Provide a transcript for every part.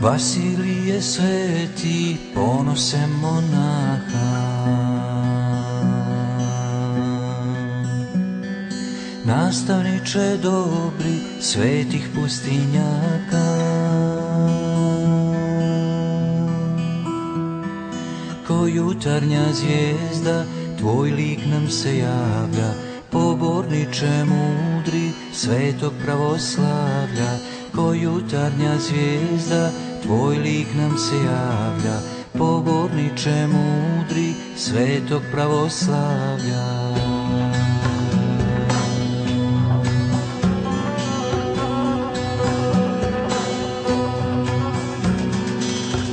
Vasilije sveti, ponose monaha, nastavniče dobri svetih pustinjaka. Ko jutarnja zvijezda, tvoj lik nam se javlja, poborniče mudri svetog pravoslavlja. Ko jutarnja zvijezda, tvoj lik nam se javlja, poborniče mudri svetog pravoslavlja.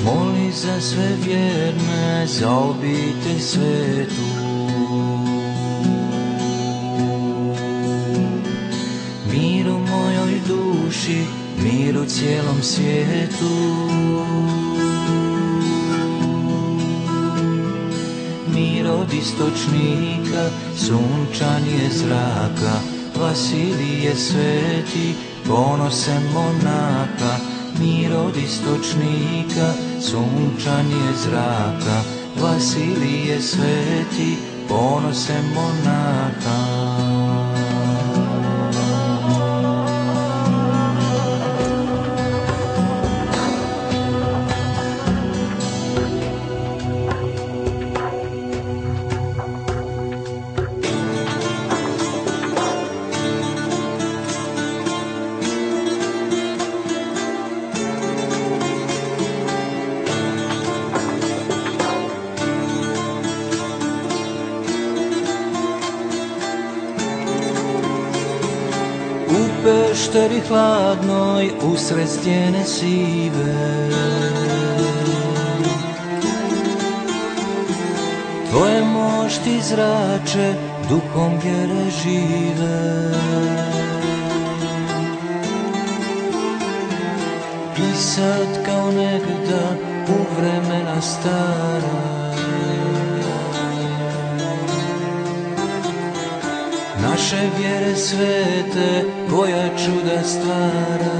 Moli za sve vjerne, za obitelj svetu, mir u mojoj duši, mir u cijelom svijetu. Mir od istočnika, sunčanje zraka, Vasilije sveti, ponose monaha. Mir od istočnika, sunčanje zraka, Vasilije sveti, ponose monaha. U pešteri hladnoj, usred stijene sive, tvoje mošti zrače, duhom vjere žive. I sad kao negda u vremena stara, naše vjere svete, koja čuda stvara.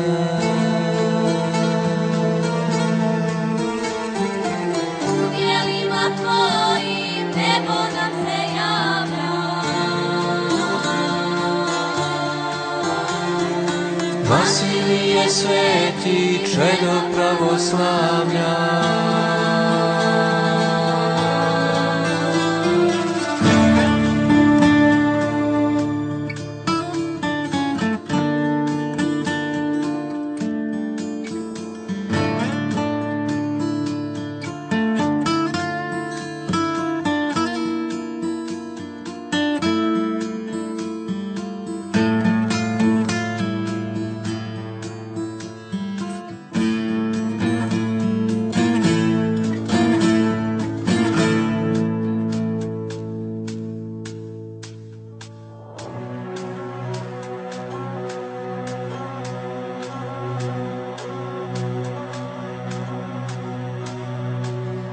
U djelima tvojim nebo nam se javlja, Vasilije sveti, čedo pravoslavlja.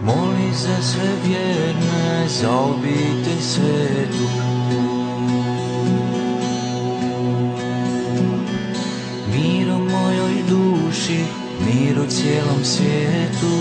Moli za sve vjerne, za obitelj svetu, mir u mojoj duši, mir u cijelom svijetu.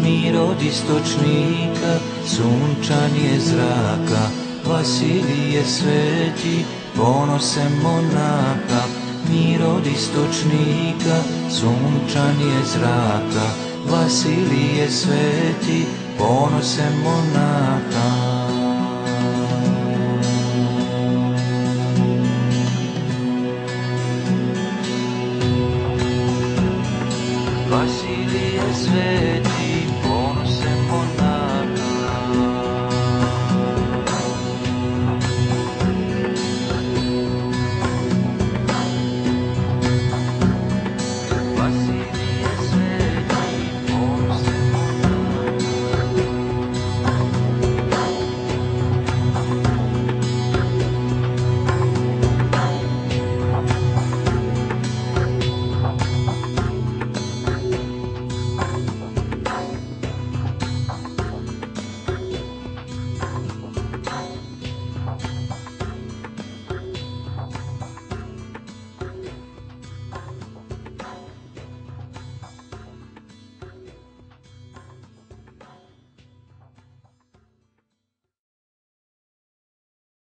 Mir od istočnika, sunčanje zraka, Vasilije sveti, ponose monaha. Mir od istočnika, sunčanje zraka, Vasilije sveti, ponose monaha. Vasilije sveti,